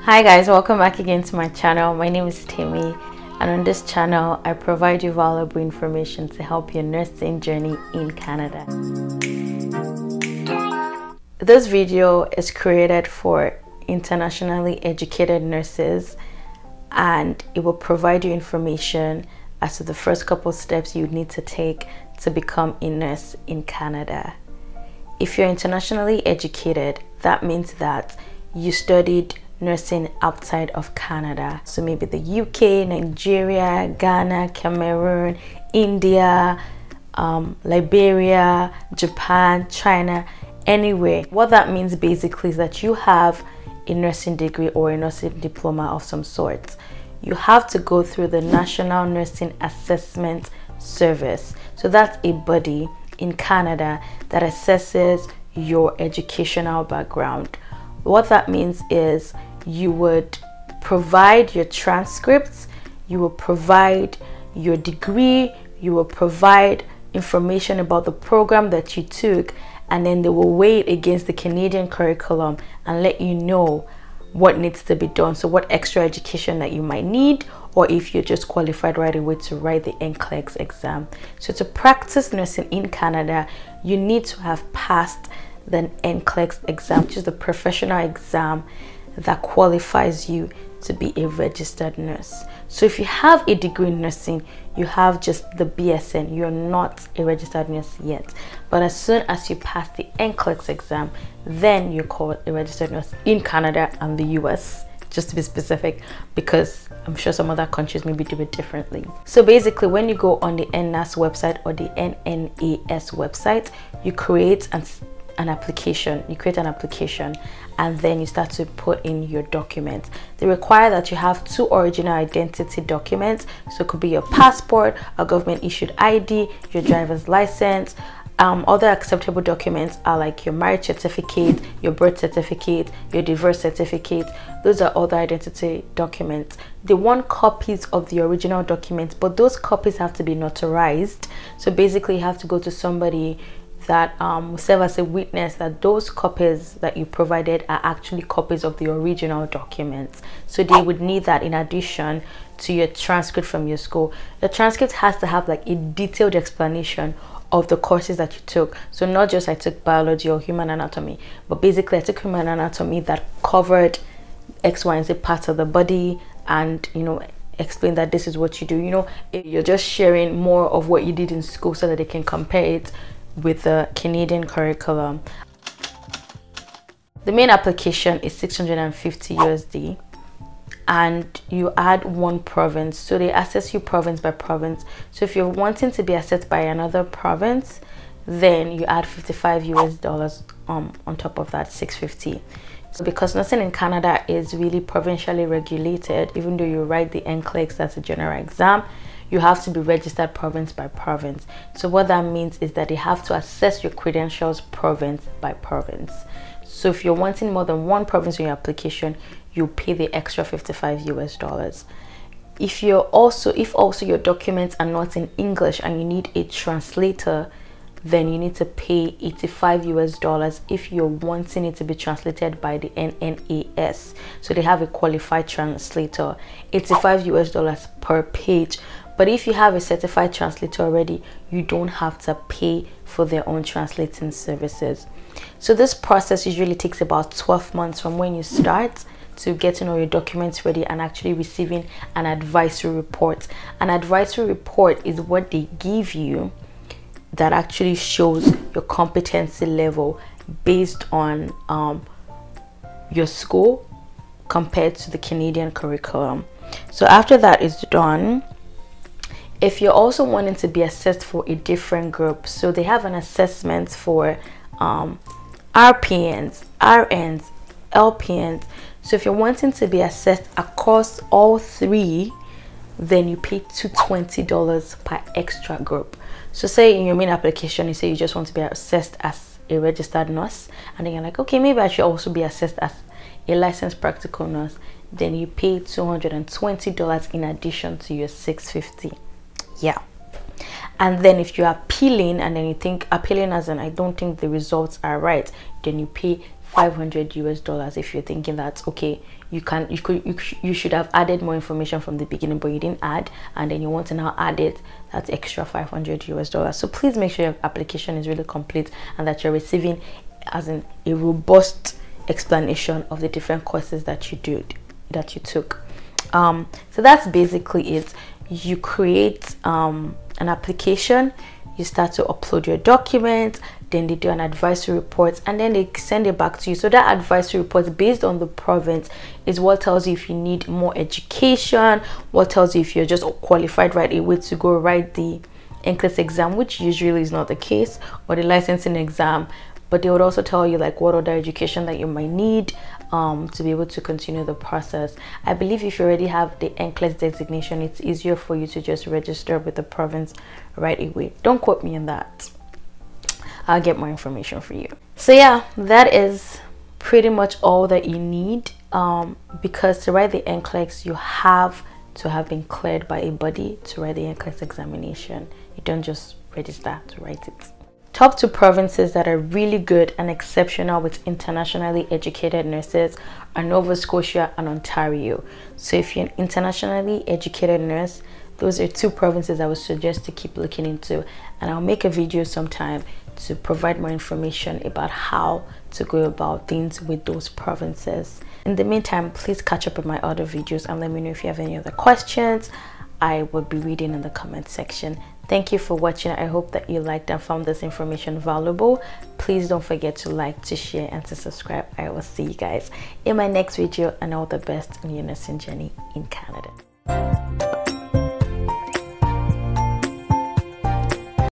Hi guys, welcome back again to my channel. My name is Temi, and on this channel I provide you valuable information to help your nursing journey in Canada. This video is created for internationally educated nurses, and it will provide you information as to the first couple steps you need to take to become a nurse in Canada. If you're internationally educated, that means that you studied nursing outside of Canada. So maybe the UK, Nigeria, Ghana, Cameroon, India, Liberia, Japan, China, anywhere. What that means basically is that you have a nursing degree or a nursing diploma of some sort. You have to go through the National Nursing Assessment Service. So that's a body in Canada that assesses your educational background. What that means is you would provide your transcripts, you will provide your degree, you will provide information about the program that you took, and then they will weigh it against the Canadian curriculum and let you know what needs to be done. So what extra education that you might need, or if you're just qualified right away to write the NCLEX exam. So to practice nursing in Canada, you need to have passed the NCLEX exam, which is the professional exam that qualifies you to be a registered nurse. So if you have a degree in nursing, you have just the BSN, you're not a registered nurse yet. But as soon as you pass the NCLEX exam, then you're called a registered nurse in Canada and the US, just to be specific, because I'm sure some other countries maybe do it differently. So basically, when you go on the N.U.R.S.I.N.G website or the NNAS website, you create an application, and then you start to put in your documents. They require that you have 2 original identity documents. So it could be your passport, a government issued ID, your driver's license. Other acceptable documents are like your marriage certificate, your birth certificate, your divorce certificate. Those are other identity documents. They want copies of the original documents, but those copies have to be notarized. So basically you have to go to somebody that will serve as a witness that those copies that you provided are actually copies of the original documents. So they would need that in addition to your transcript from your school. The transcript has to have like a detailed explanation of the courses that you took. So not just I took biology or human anatomy, but basically I took human anatomy that covered X, Y, and Z parts of the body, and explain that this is what you do. You're just sharing more of what you did in school so that they can compare it with the Canadian curriculum. The main application is 650 USD, and you add 1 province. So they assess you province by province. So if you're wanting to be assessed by another province, then you add $55 on top of that 650. So because nursing in Canada is really provincially regulated, even though you write the NCLEX, that's a general exam, you have to be registered province by province. So what that means is that they have to assess your credentials province by province. So if you're wanting more than 1 province in your application, you pay the extra $55. If also your documents are not in English and you need a translator, then you need to pay $85 if you're wanting it to be translated by the NNAS. So they have a qualified translator, $85 per page. But if you have a certified translator already, you don't have to pay for their own translating services. So this process usually takes about 12 months from when you start to getting all your documents ready and actually receiving an advisory report. An advisory report is what they give you that actually shows your competency level based on your school compared to the Canadian curriculum. So after that is done, if you're also wanting to be assessed for a different group, so they have an assessment for RPNs, RNs, LPNs. So if you're wanting to be assessed across all 3, then you pay $220 per extra group. So say in your main application, you say you just want to be assessed as a registered nurse, and then you're like, okay, maybe I should also be assessed as a licensed practical nurse. Then you pay $220 in addition to your $650. Yeah. And then if you're appealing, and then you think appealing as in I don't think the results are right, then you pay $500 if you're thinking that okay, you should have added more information from the beginning, but you didn't add, and then you want to now add it, that's extra $500. So please make sure your application is really complete and that you're receiving as in a robust explanation of the different courses that you took. So that's basically it. You create an application, you start to upload your documents, then they do an advisory report, and then they send it back to you. So that advisory report, based on the province, is what tells you if you need more education, what tells you if you're just qualified right away to go write the NCLEX exam, which usually is not the case, or the licensing exam. But they would also tell you like what other education that you might need to be able to continue the process. I believe if you already have the NCLEX designation, it's easier for you to just register with the province right away. Don't quote me on that. I'll get more information for you. So yeah, that is pretty much all that you need, because to write the NCLEX, you have to have been cleared by a body to write the NCLEX examination. You don't just register to write it. Top 2 provinces that are really good and exceptional with internationally educated nurses are Nova Scotia and Ontario. So if you're an internationally educated nurse, those are 2 provinces I would suggest to keep looking into, and I'll make a video sometime to provide more information about how to go about things with those provinces. In the meantime, please catch up with my other videos and let me know if you have any other questions. I will be reading in the comment section. Thank you for watching. I hope that you liked and found this information valuable. Please don't forget to like, to share, and to subscribe. I will see you guys in my next video, and all the best in your nursing journey in Canada.